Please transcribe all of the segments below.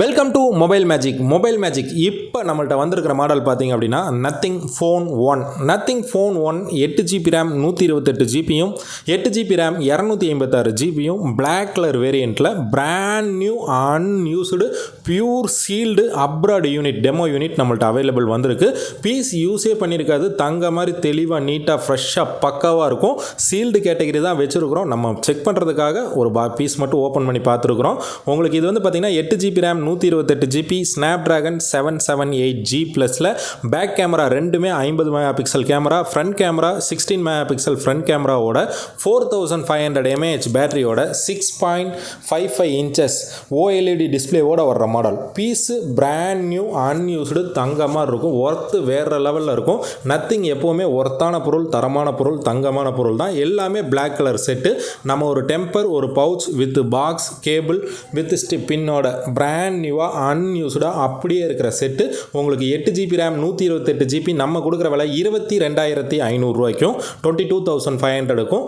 Welcome to mobile magic இப்போ நம்மள்ட்ட வந்திருக்கிற மாடல் பார்த்தீங்க அப்படின்னா நத்திங் ஃபோன் 1 8 ஜிபி ரேம் 128 ஜிபியும் 8 ஜிபி ரேம் 256 ஜிபியும் பிளாக் கலர் வேரியண்ட்டில் brand new unused pure sealed abroad unit demo unit நம்மள்ட்ட அவைலபிள் வந்திருக்கு. பீஸ் யூஸே பண்ணியிருக்காது, தங்க மாதிரி தெளிவாக நீட்டாக ஃப்ரெஷ்ஷாக பக்காவாக இருக்கும். சீல்டு கேட்டகரி தான் வச்சுருக்கிறோம். நம்ம செக் பண்ணுறதுக்காக ஒரு பீஸ் மட்டும் ஓப்பன் பண்ணி பார்த்துருக்குறோம். உங்களுக்கு இது வந்து பார்த்திங்கன்னா 8 GB RAM 128 GB Snapdragon 778G ப்ளஸில் பேக் கேமரா ரெண்டுமே 50 megapixel camera, front camera 16 megapixel front கேமராவோட 4500 mAh பேட்டரியோட 6.55 இன்ச்சஸ் OLED டிஸ்பிளேவோட வர்ற model. Piece brand new unused தங்கமாக இருக்கும். ஒர்த்து வேறு லெவலில் இருக்கும். நத்திங் எப்போவுமே ஒர்த்தான பொருள், தரமான பொருள், தங்கமான பொருள் தான். எல்லாமே பிளாக் கலர் செட்டு. நம்ம ஒரு டெம்பர், ஒரு pouch with box, cable with பின்னோட பிராண்ட் நியூவாக அன்யூஸ்டாக அப்படியே இருக்கிற செட்டு உங்களுக்கு 8 ஜிபி ரேம் 128 ஜிபி நம்ம கொடுக்குற விலை 22,500 ரூபாய்க்கும் 22,500க்கும்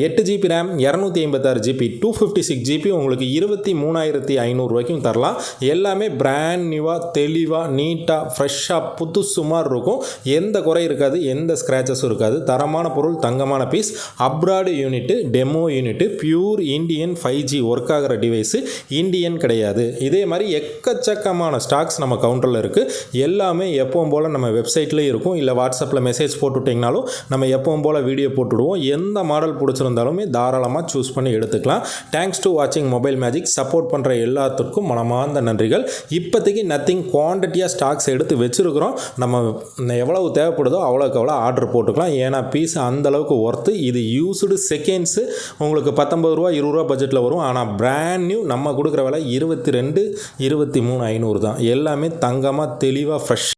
8 ஜிபி ரேம் 256 ஜிபி 256 ஜிபி உங்களுக்கு 23,500 ரூபாய்க்கும் தரலாம். எல்லாமே பிராண்ட் நியூவாக தெளிவாக நீட்டாக ஃப்ரெஷ்ஷாக புதுசு மாதிரி இருக்கும். எந்த குறை இருக்காது, எந்த ஸ்க்ராச்சஸும் இருக்காது. தரமான பொருள், தங்கமான piece, abroad unit, demo unit, pure Indian 5G work ஆகிற டிவைஸு, இண்டியன் கிடையாது. இதே மாதிரி எக்கச்சக்கமான ஸ்டாக்ஸ் நம்ம கவுண்டரில் இருக்குது. எல்லாமே எப்பவும் போல் நம்ம வெப்சைட்லேயும் இருக்கும். இல்லை வாட்ஸ்அப்பில் மெசேஜ் போட்டுவிட்டிங்கனாலும் நம்ம எப்பவும் போல் வீடியோ போட்டுவிடுவோம். எந்த மாடல் பிடிச்சிருந்தாலுமே தாராளமாக சூஸ் பண்ணி எடுத்துக்கலாம். தேங்க்ஸ் டு வாட்சிங் மொபைல் மேஜிக். சப்போர்ட் பண்ணுற எல்லாத்துக்கும் மனமார்ந்த நன்றிகள். இப்போதைக்கு நத்திங் குவான்டிட்டியாக ஸ்டாக்ஸ் எடுத்து வச்சுருக்கிறோம். நம்ம எவ்வளவு தேவைப்படுதோ அவ்வளோக்கு அவ்வளோ ஆர்டர் போட்டுக்கலாம். ஏன்னா பீஸ் அந்தளவுக்கு ஒர்த்து. இது யூஸ்டு செகண்ட்ஸு உங்களுக்கு 19 ரூபா 20 ரூபா பட்ஜெட்டில் வரும். ஆனால் பிராண்ட் நியூ நம்ம கொடுக்குற விலை 22,23,500 தான். எல்லாமே தங்கமாக தெளிவாக ஃப்ரெஷ்